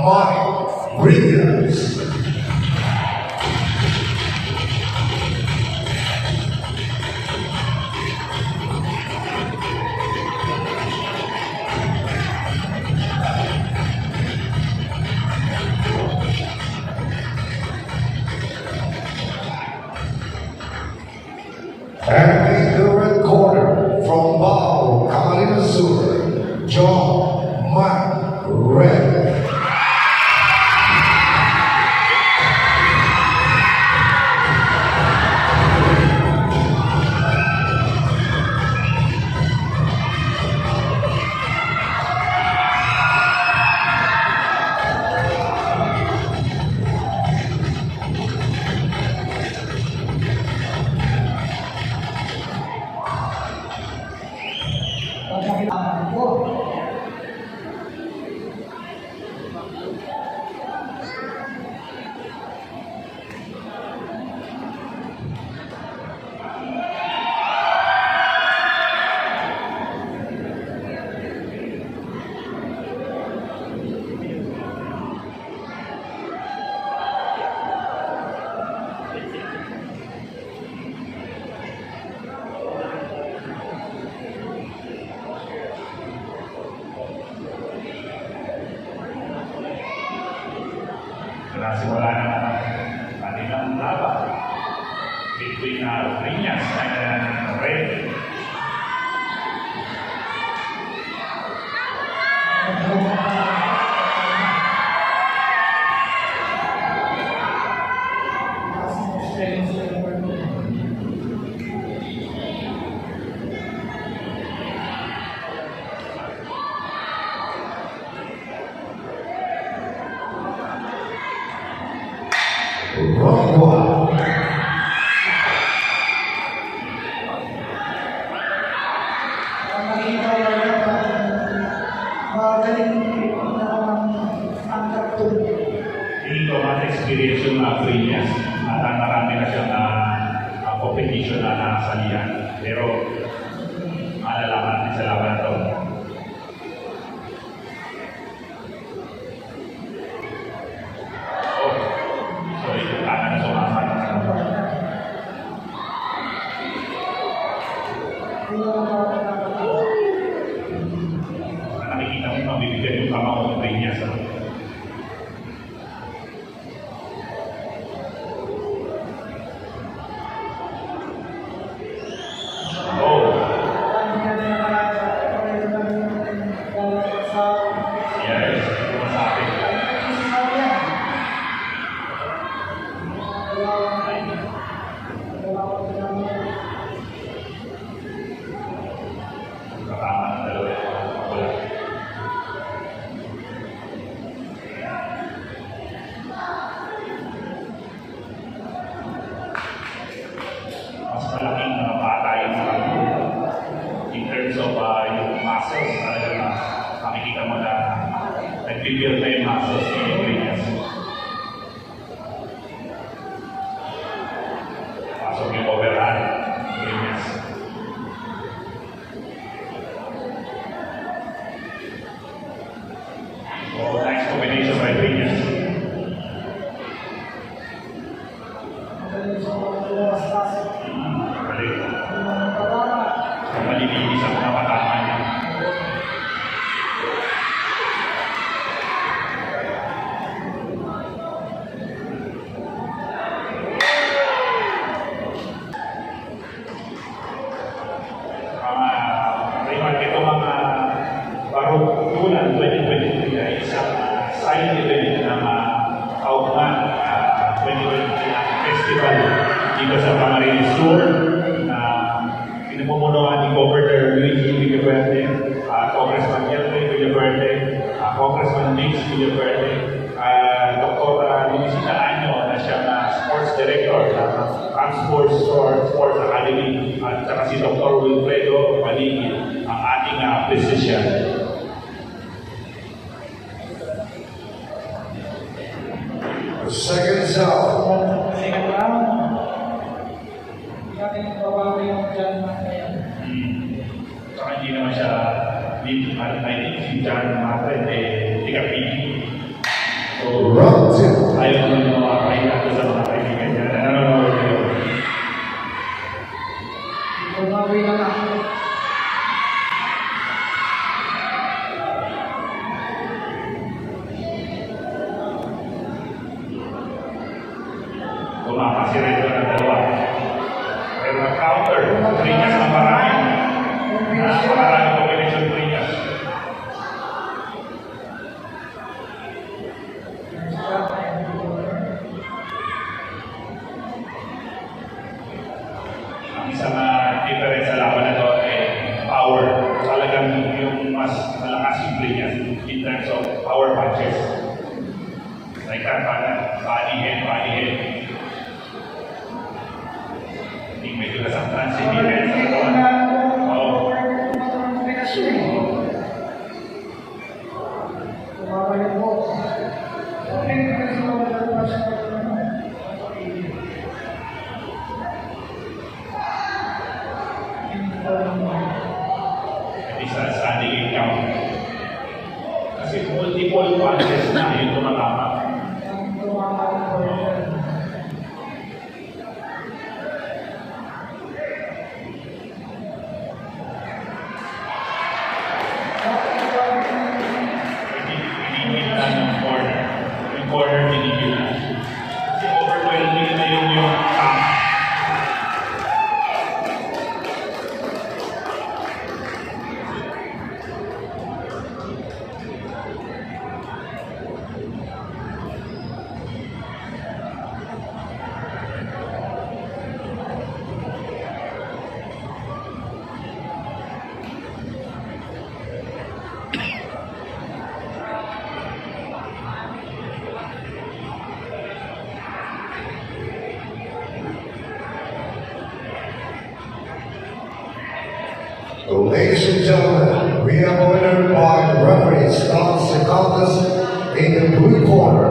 Mike Brilliance. And in the red corner from Bao, Camarines Sur, John Mac Red. Simula na kanilang laban between Brilliance and Red. Wrong one. Hindi ko mas experience yung Brilliance at marami na siyang competition na nakasalihan. Pero malalaman natin sa laban ito. Nakikita mo mabibigyan yung kamao ng Brilliance. Malaking bata yung in terms of yung muscles, talagang makikita mo na nag-build na yung muscles ni Brilliance. Pasok yung overhand, Brilliance. So, nice combination by Brilliance. Malilinis ang mga patama niya. Ito mga Barutulan 2023 ay isang side event ng Kaugman 2023 Festival dito sa Camarines Sur na pinamumunuan ni Governor Luigi Villaverde, Congressman Elwin Villaverde, Congressman Lix Villaverde, Dr. Luisita Año na siyang Sports Director ng Transport Sports Academy at saka si Dr. Wilfredo Paligid ang ating physician. Second out. Second round. Natin babawi yung dyan ngayon. Saka hindi naman siya I think si John Madrid, tika-pili. So, Round two. ayaw ko ng mga pakita sa mga kaibigan niya na nanonood ngayon. Bumawi na lang. Tumama si Redo ng dalawa. Pero na-counter, Trinas ng marami. Napakarami combination Trinas. Ang isang difference sa laban na to ay power. Talagang yung mas malakas yung Trinas in terms of power punches. Like that, body head. Hindi medyo nasaktan si defense sa katawan. Oo. At isa standing in count. Kasi multiple punches na yung tumatama. Pinigil na ng corner. Yung corner pinigil na. Kasi overwhelming na yung count. Ladies and gentlemen, we have a winner by referee stops the contest in the blue corner.